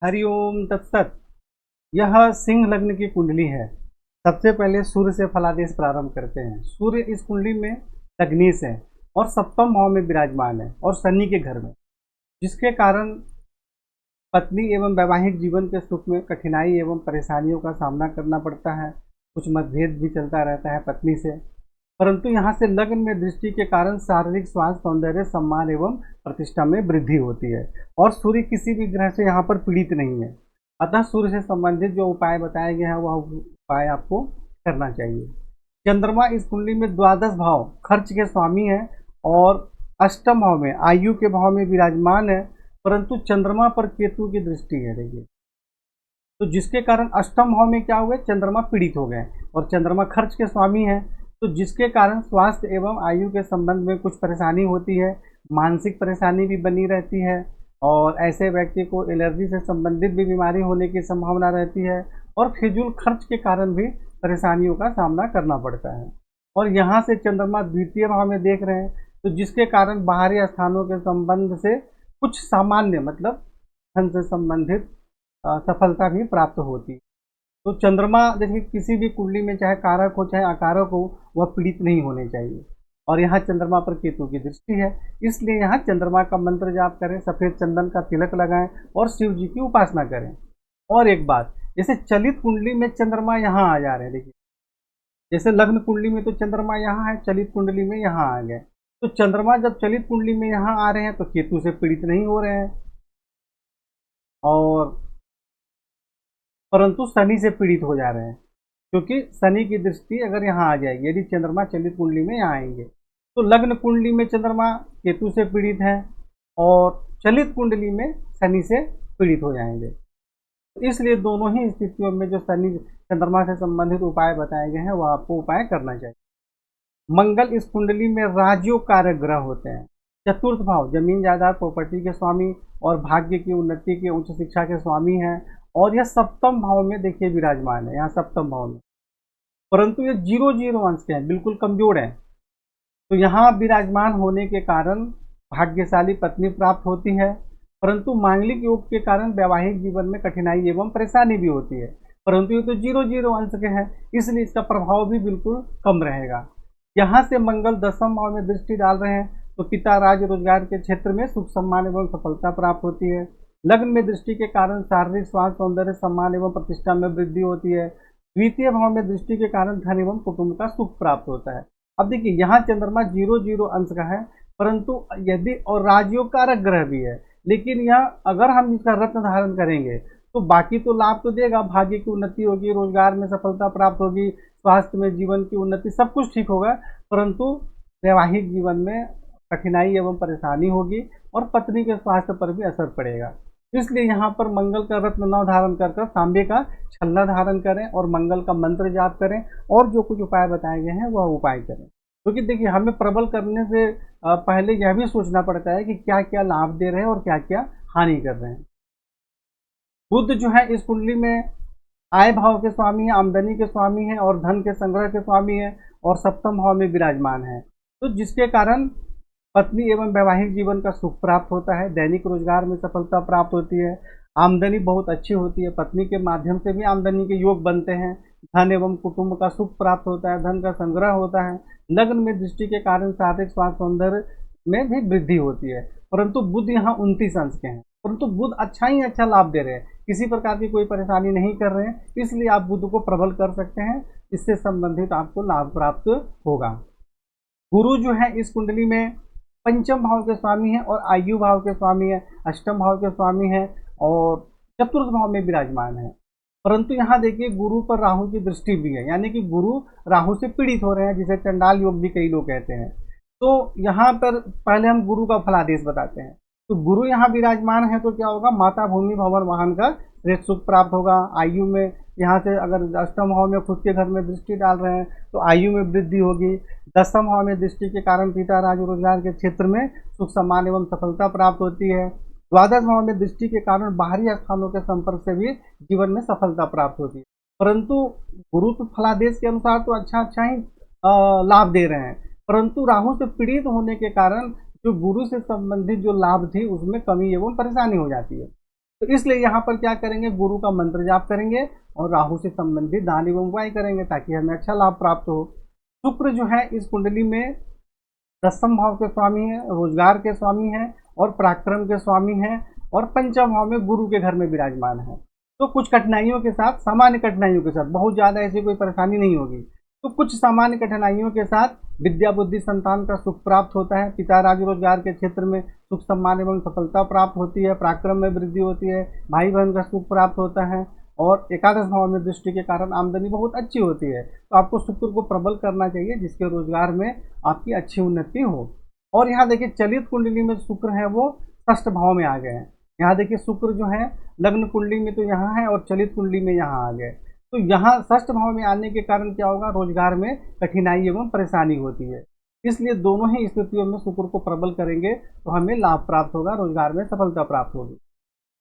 हरिओम तत्सत। यह सिंह लग्न की कुंडली है। सबसे पहले सूर्य से फलादेश प्रारंभ करते हैं। सूर्य इस कुंडली में लग्नीश है और सप्तम भाव में विराजमान है और शनि के घर में, जिसके कारण पत्नी एवं वैवाहिक जीवन के सुख में कठिनाई एवं परेशानियों का सामना करना पड़ता है। कुछ मतभेद भी चलता रहता है पत्नी से, परंतु यहाँ से लग्न में दृष्टि के कारण शारीरिक स्वास्थ्य, सौंदर्य, सम्मान एवं प्रतिष्ठा में वृद्धि होती है। और सूर्य किसी भी ग्रह से यहाँ पर पीड़ित नहीं है, अतः सूर्य से संबंधित जो उपाय बताया गया है वह उपाय आपको करना चाहिए। चंद्रमा इस कुंडली में द्वादश भाव खर्च के स्वामी है और अष्टम भाव में आयु के भाव में विराजमान है, परंतु चंद्रमा पर केतु की दृष्टि है। देखिए, तो जिसके कारण अष्टम भाव में क्या हुए, चंद्रमा पीड़ित हो गए और चंद्रमा खर्च के स्वामी है, तो जिसके कारण स्वास्थ्य एवं आयु के संबंध में कुछ परेशानी होती है, मानसिक परेशानी भी बनी रहती है और ऐसे व्यक्ति को एलर्जी से संबंधित भी बीमारी होने की संभावना रहती है और फिजूल खर्च के कारण भी परेशानियों का सामना करना पड़ता है। और यहाँ से चंद्रमा द्वितीय भाव में देख रहे हैं, तो जिसके कारण बाहरी स्थानों के संबंध से कुछ सामान्य मतलब धन से संबंधित सफलता भी प्राप्त होती है। तो चंद्रमा देखिए किसी भी कुंडली में चाहे कारक हो चाहे अकारक हो, वह पीड़ित नहीं होने चाहिए। और यहाँ चंद्रमा पर केतु की दृष्टि है, इसलिए यहाँ चंद्रमा का मंत्र जाप करें, सफ़ेद चंदन का तिलक लगाएं और शिव जी की उपासना करें। और एक बात, जैसे चलित कुंडली में चंद्रमा यहाँ आ जा रहे हैं, देखिए जैसे लग्न कुंडली में तो चंद्रमा यहाँ है, चलित कुंडली में यहाँ आ गए। तो चंद्रमा जब चलित कुंडली में यहाँ आ रहे हैं तो केतु से पीड़ित नहीं हो रहे हैं और परंतु शनि से पीड़ित हो जा रहे हैं, क्योंकि शनि की दृष्टि अगर यहाँ आ जाएगी, यदि चंद्रमा चलित कुंडली में यहाँ आएंगे तो लग्न कुंडली में चंद्रमा केतु से पीड़ित है और चलित कुंडली में शनि से पीड़ित हो जाएंगे। तो इसलिए दोनों ही स्थितियों में जो शनि चंद्रमा से संबंधित उपाय बताए गए हैं वह आपको उपाय करना चाहिए। मंगल इस कुंडली में राजयोग कारक ग्रह होते हैं। चतुर्थ भाव जमीन जायदाद प्रॉपर्टी के स्वामी और भाग्य की उन्नति के उच्च शिक्षा के स्वामी हैं और यह सप्तम भाव में देखिए विराजमान है, यहाँ सप्तम भाव में, परंतु ये 0 अंश के हैं, बिल्कुल कमजोर हैं। तो यहाँ विराजमान होने के कारण भाग्यशाली पत्नी प्राप्त होती है, परंतु मांगलिक योग के कारण वैवाहिक जीवन में कठिनाई एवं परेशानी भी होती है, परंतु ये तो 0 अंश के हैं, इसलिए इसका प्रभाव भी बिल्कुल कम रहेगा। यहाँ से मंगल दसम भाव में दृष्टि डाल रहे हैं तो पिता राज रोजगार के क्षेत्र में सुख सम्मान एवं सफलता प्राप्त होती है। लग्न में दृष्टि के कारण शारीरिक स्वास्थ्य, सौंदर्य, सम्मान एवं प्रतिष्ठा में वृद्धि होती है। द्वितीय भाव में दृष्टि के कारण धन एवं कुटुंब का सुख प्राप्त होता है। अब देखिए यहाँ चंद्रमा 0 अंश का है, परंतु यदि और राजयोग कारक ग्रह भी है, लेकिन यह अगर हम इसका रत्न धारण करेंगे तो बाकी तो लाभ तो देगा, भाग्य की उन्नति होगी, रोजगार में सफलता प्राप्त होगी, स्वास्थ्य में जीवन की उन्नति, सब कुछ ठीक होगा, परंतु वैवाहिक जीवन में कठिनाई एवं परेशानी होगी और पत्नी के स्वास्थ्य पर भी असर पड़ेगा। इसलिए यहाँ पर मंगल का रत्न न धारण कर तांबे का छल्ला धारण करें और मंगल का मंत्र जाप करें और जो कुछ उपाय बताए गए हैं वह उपाय करें। क्योंकि देखिए हमें प्रबल करने से पहले यह भी सोचना पड़ता है कि क्या क्या लाभ दे रहे हैं और क्या क्या हानि कर रहे हैं। बुध जो है इस कुंडली में आय भाव के स्वामी है, आमदनी के स्वामी है और धन के संग्रह के स्वामी है और सप्तम भाव में विराजमान है, तो जिसके कारण पत्नी एवं वैवाहिक जीवन का सुख प्राप्त होता है, दैनिक रोजगार में सफलता प्राप्त होती है, आमदनी बहुत अच्छी होती है, पत्नी के माध्यम से भी आमदनी के योग बनते हैं, धन एवं कुटुंब का सुख प्राप्त होता है, धन का संग्रह होता है। लग्न में दृष्टि के कारण शारीरिक स्वास्थ्य, सौंदर्य में भी वृद्धि होती है, परंतु बुध यहाँ 29 अंश के हैं, परंतु बुध अच्छा ही अच्छा लाभ दे रहे हैं, किसी प्रकार की कोई परेशानी नहीं कर रहे हैं, इसलिए आप बुध को प्रबल कर सकते हैं, इससे संबंधित आपको लाभ प्राप्त होगा। गुरु जो है इस कुंडली में पंचम भाव के स्वामी है और आयु भाव के स्वामी है, अष्टम भाव के स्वामी है और चतुर्थ भाव में विराजमान है, परंतु यहाँ देखिए गुरु पर राहु की दृष्टि भी है, यानी कि गुरु राहु से पीड़ित हो रहे हैं, जिसे चंडाल योग भी कई लोग कहते हैं। तो यहाँ पर पहले हम गुरु का फलादेश बताते हैं। तो गुरु यहाँ विराजमान है तो क्या होगा, माता भूमि भवन वाहन का श्रेष्ठ सुख प्राप्त होगा। आयु में यहाँ से अगर अष्टम भाव में खुद के घर में दृष्टि डाल रहे हैं तो आयु में वृद्धि होगी। दसम भाव में दृष्टि के कारण पिता राज रोजगार के क्षेत्र में सुख सम्मान एवं सफलता प्राप्त होती है। द्वादश भाव में दृष्टि के कारण बाहरी स्थानों के संपर्क से भी जीवन में सफलता प्राप्त होती है, परंतु गुरु तो फलादेश के अनुसार तो अच्छा ही लाभ दे रहे हैं, परंतु राहु से पीड़ित होने के कारण जो गुरु से संबंधित जो लाभ थी उसमें कमी एवं परेशानी हो जाती है। तो इसलिए यहाँ पर क्या करेंगे, गुरु का मंत्र जाप करेंगे और राहु से संबंधित दान एवं उपाय करेंगे ताकि हमें अच्छा लाभ प्राप्त हो। शुक्र जो है इस कुंडली में 10वें भाव के स्वामी है, रोजगार के स्वामी है और पराक्रम के स्वामी है और 5वें भाव में गुरु के घर में विराजमान है। तो कुछ कठिनाइयों के साथ, सामान्य कठिनाइयों के साथ, बहुत ज़्यादा ऐसी कोई परेशानी नहीं होगी। तो कुछ सामान्य कठिनाइयों के साथ विद्या बुद्धि संतान का सुख प्राप्त होता है, पिता राज रोजगार के क्षेत्र में सुख सम्मान एवं सफलता प्राप्त होती है, पराक्रम में वृद्धि होती है, भाई बहन का सुख प्राप्त होता है और एकादश भाव में दृष्टि के कारण आमदनी बहुत अच्छी होती है। तो आपको शुक्र को प्रबल करना चाहिए जिसके रोजगार में आपकी अच्छी उन्नति हो। और यहाँ देखिए चलित कुंडली में शुक्र है वो षष्ठ भाव में आ गए हैं। यहाँ देखिए शुक्र जो है लग्न कुंडली में तो यहाँ है और चलित कुंडली में यहाँ आ गए। तो यहाँ षष्ठ भाव में आने के कारण क्या होगा, रोजगार में कठिनाई एवं परेशानी होती है। इसलिए दोनों ही स्थितियों में शुक्र को प्रबल करेंगे तो हमें लाभ प्राप्त होगा, रोजगार में सफलता प्राप्त होगी।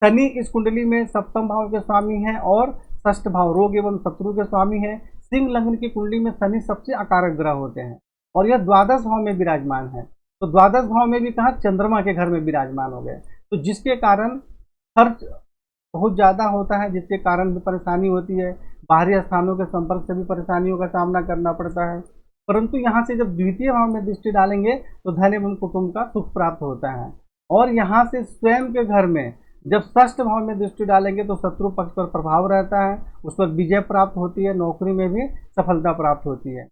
शनि इस कुंडली में सप्तम भाव के स्वामी हैं और षष्ठ भाव रोग एवं शत्रु के स्वामी हैं। सिंह लग्न की कुंडली में शनि सबसे आकारक ग्रह होते हैं और यह द्वादश भाव में विराजमान है। तो द्वादश भाव में भी कहा, चंद्रमा के घर में विराजमान हो गए, तो जिसके कारण खर्च बहुत ज़्यादा होता है, जिसके कारण भी परेशानी होती है। बाहरी स्थानों के संपर्क से भी परेशानियों का सामना करना पड़ता है। परंतु यहाँ से जब द्वितीय भाव में दृष्टि डालेंगे तो धन एवं कुटुंब का सुख प्राप्त होता है। और यहाँ से स्वयं के घर में जब षष्ठ भाव में दृष्टि डालेंगे तो शत्रु पक्ष पर प्रभाव रहता है, उस पर विजय प्राप्त होती है, नौकरी में भी सफलता प्राप्त होती है।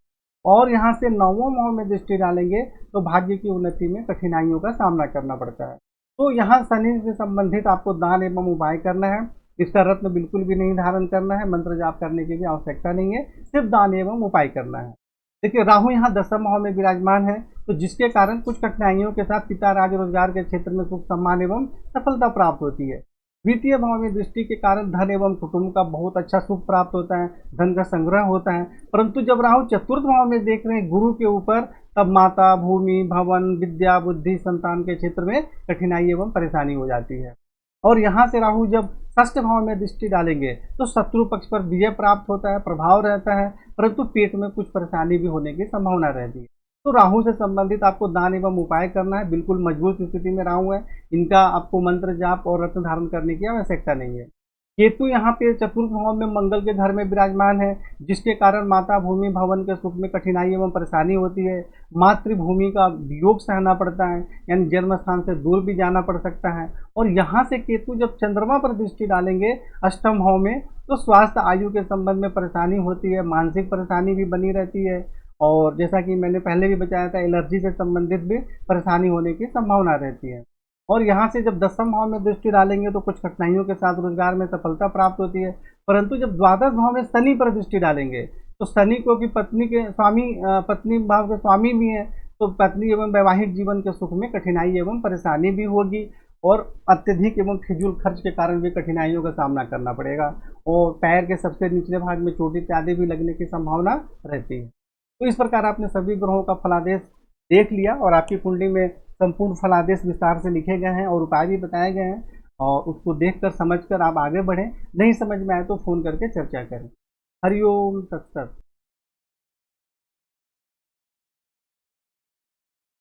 और यहाँ से नौवें भाव में दृष्टि डालेंगे तो भाग्य की उन्नति में कठिनाइयों का सामना करना पड़ता है। तो यहाँ शनि से संबंधित आपको दान एवं उपाय करना है। इसका रत्न बिल्कुल भी नहीं धारण करना है, मंत्र जाप करने की भी आवश्यकता नहीं है, सिर्फ दान एवं उपाय करना है। देखिए राहु यहाँ 10वें भाव में विराजमान है, तो जिसके कारण कुछ कठिनाइयों के साथ पिता राज रोजगार के क्षेत्र में सुख सम्मान एवं सफलता प्राप्त होती है। द्वितीय भाव में दृष्टि के कारण धन एवं कुटुंब का बहुत अच्छा सुख प्राप्त होता है, धन का संग्रह होता है। परंतु जब राहु चतुर्थ भाव में देख रहे हैं गुरु के ऊपर, तब माता, भूमि, भवन, विद्या, बुद्धि, संतान के क्षेत्र में कठिनाई एवं परेशानी हो जाती है। और यहाँ से राहु जब षष्ठ भाव में दृष्टि डालेंगे तो शत्रु पक्ष पर विजय प्राप्त होता है, प्रभाव रहता है, परंतु पेट में कुछ परेशानी भी होने की संभावना रहती है। तो राहु से संबंधित आपको दान एवं उपाय करना है। बिल्कुल मजबूत स्थिति में राहु है, इनका आपको मंत्र जाप और रत्न धारण करने की आवश्यकता नहीं है। केतु यहाँ पे चतुर्थ भाव में मंगल के घर में विराजमान है, जिसके कारण माता, भूमि, भवन के सुख में कठिनाई एवं परेशानी होती है। मातृभूमि का वियोग सहना पड़ता है, यानी जन्म स्थान से दूर भी जाना पड़ सकता है। और यहाँ से केतु जब चंद्रमा पर दृष्टि डालेंगे अष्टम भाव में, तो स्वास्थ्य, आयु के संबंध में परेशानी होती है, मानसिक परेशानी भी बनी रहती है। और जैसा कि मैंने पहले भी बताया था, एलर्जी से संबंधित भी परेशानी होने की संभावना रहती है। और यहाँ से जब 10वें भाव में दृष्टि डालेंगे तो कुछ कठिनाइयों के साथ रोजगार में सफलता प्राप्त होती है। परंतु जब द्वादश भाव में शनि पर दृष्टि डालेंगे तो शनि को कि पत्नी के स्वामी, पत्नी भाव के स्वामी भी है, तो पत्नी एवं वैवाहिक जीवन के सुख में कठिनाई एवं परेशानी भी होगी और अत्यधिक एवं फिजूल खर्च के कारण भी कठिनाइयों का सामना करना पड़ेगा और पैर के सबसे निचले भाग में चोट इत्यादि भी लगने की संभावना रहती है। तो इस प्रकार आपने सभी ग्रहों का फलादेश देख लिया और आपकी कुंडली में संपूर्ण फलादेश विस्तार से लिखे गए हैं और उपाय भी बताए गए हैं, और उसको देखकर समझकर आप आगे बढ़ें। नहीं समझ में आए तो फ़ोन करके चर्चा करें। हरिओम तत्सत।